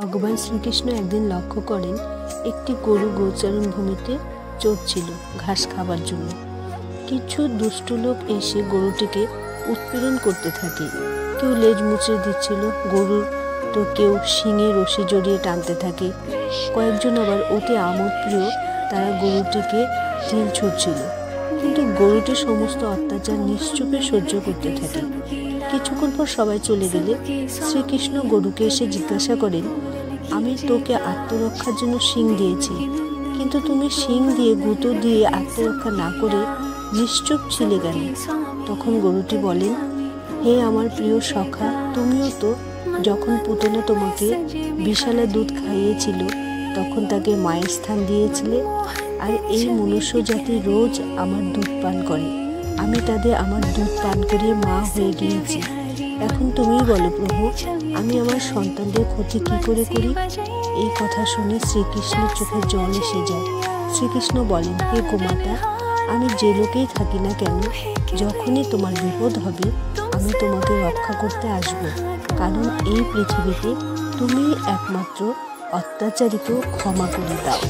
ভগবান শ্রীকৃষ্ণ একদিন লক্ষ্য করেন একটি গরু গোচারণ ভূমিতে চড়ছিল ঘাস খাবার জন্য। কিছু দুষ্ট লোক এসে গরুটিকে উৎপীড়ন করতে থাকে। কেউ লেজ মুচড়ে দিচ্ছিল গরুর, তো কেউ শিঙে রশি জড়িয়ে টানতে থাকে। কয়েকজন আবার অতি আমোদপ্রিয়, তারা গরুটিকে ঢিল ছুটছিল। কিন্তু গরুটি সমস্ত অত্যাচার নিশ্চুপে সহ্য করতে থাকে। কিছুক্ষণ পর সবাই চলে গেলে শ্রীকৃষ্ণ গরুকে এসে জিজ্ঞাসা করেন, আমি তোকে আত্মরক্ষার জন্য শিং দিয়েছি, কিন্তু তুমি শিং দিয়ে গুঁতো দিয়ে আত্মরক্ষা না করে নিশ্চুপ ছিলে কেন? তখন গরুটি বলেন, হে আমার প্রিয় সখা, তুমিও তো যখন পুতনা তোমাকে বিশালা দুধ খাইয়েছিল তখন তাকে মায়ের স্থান দিয়েছিলে, আর এই মনুষ্য জাতি রোজ আমার দুধ পান করে। আমি তাদের আমার দুধ পান করিয়ে মা হয়ে গিয়েছি। এখন তুমিই বলো প্রভু, আমি আমার সন্তানদের ক্ষতি কি করে করি? এই কথা শুনে শ্রীকৃষ্ণের চোখে জল এসে যায়। শ্রীকৃষ্ণ বলেন, হে গোমাতা, আমি যে লোকেই থাকি না কেন, যখনই তোমার বিপদ হবে আমি তোমাকে রক্ষা করতে আসব, কারণ এই পৃথিবীতে তুমি একমাত্র অত্যাচারীকেও ক্ষমা করে দাও।